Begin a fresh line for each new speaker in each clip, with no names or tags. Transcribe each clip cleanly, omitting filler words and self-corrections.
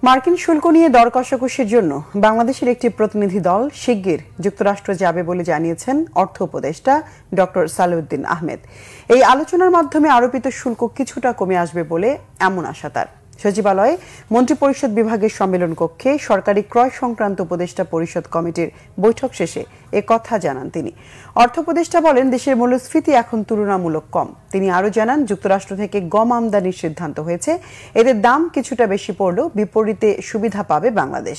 মার্কিন শুল্ক নিয়ে দর কষাকষির জন্য বাংলাদেশের একটি প্রতিনিধি দল শিগগির যুক্তরাষ্ট্র যাবে বলে জানিয়েছেন অর্থ উপদেষ্টা ডক্টর সালেউদ্দিন আহমেদ। এই আলোচনার মাধ্যমে আরোপিত শুল্ক কিছুটা কমে আসবে বলে এমন আশা তার। সচিবালয়ে মন্ত্রিপরিষদ বিভাগের সম্মেলন কক্ষে সরকারি ক্রয় সংক্রান্ত উপদেষ্টা পরিষদ কমিটির বৈঠক শেষে কথা জানান তিনি। অর্থ উপদেষ্টা বলেন, দেশের মূল্যস্ফীতি এখন তুলনামূলক কম। তিনি আরও জানান, যুক্তরাষ্ট্র থেকে গম আমদানির সিদ্ধান্ত হয়েছে। এদের দাম কিছুটা বেশি পড়লেও বিপরীতে সুবিধা পাবে বাংলাদেশ।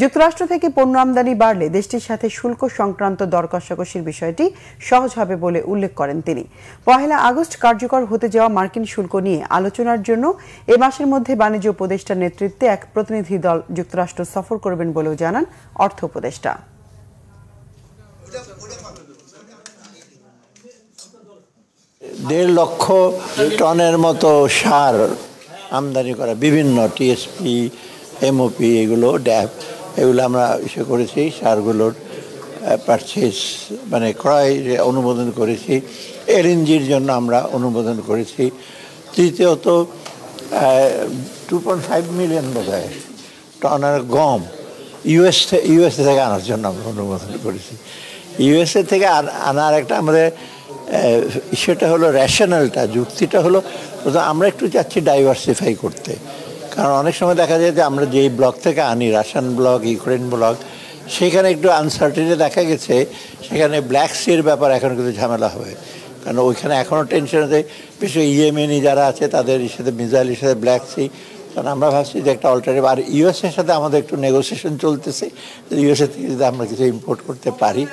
যুক্তরাষ্ট্র থেকে পণ্য আমদানি বাড়লে দেশটির সাথে শুল্ক সংক্রান্ত দর কষাকষির বিষয়টি সহজ হবে বলে উল্লেখ করেন তিনি। 1 আগস্ট কার্যকর হতে যাওয়া মার্কিন শুল্ক নিয়ে আলোচনার জন্য এ মাসের মধ্যে বাণিজ্য উপদেষ্টার নেতৃত্বে এক প্রতিনিধি দল যুক্তরাষ্ট্র সফর করবেন বলেও জানান অর্থ উপদেষ্টা।
1.5 লক্ষ টনের মতো সার আমদানি করা, বিভিন্ন টিএসপি, এমওপি, এগুলো ড্যাপ, এগুলো আমরা ইসে করেছি। সারগুলোর পারচেস মানে ক্রয় অনুমোদন করেছি। এলএনজির জন্য আমরা অনুমোদন করেছি। তৃতীয়ত 2.5 মিলিয়ন বোধহয় টনের গম ইউএসএ থেকে আনার জন্য আমরা অনুমোদন করেছি। ইউএসএ থেকে আনার একটা আমাদের সেটা হলো রেশনালটা, যুক্তিটা হলো আমরা একটু চাচ্ছি ডাইভার্সিফাই করতে। কারণ অনেক সময় দেখা যায় যে আমরা যেই ব্লক থেকে আনি, রাশিয়ান ব্লক, ইউক্রেন ব্লক, সেখানে একটু আনসার্টেনিটি দেখা গেছে। সেখানে ব্ল্যাক সির ব্যাপার এখন কিন্তু ঝামেলা হবে, কারণ ওইখানে এখনও টেনশন আছে। বিশেষ ইয়েমেনি যারা আছে তাদের সাথে মিসাইলের সাথে ব্ল্যাক সি। কারণ আমরা ভাবছি যে একটা অল্টারনেটিভ। আর ইউএসএর সাথে আমাদের একটু নেগোসিয়েশন চলতেছে, ইউএসএ থেকে যদি আমরা কিছু ইম্পোর্ট করতে পারি।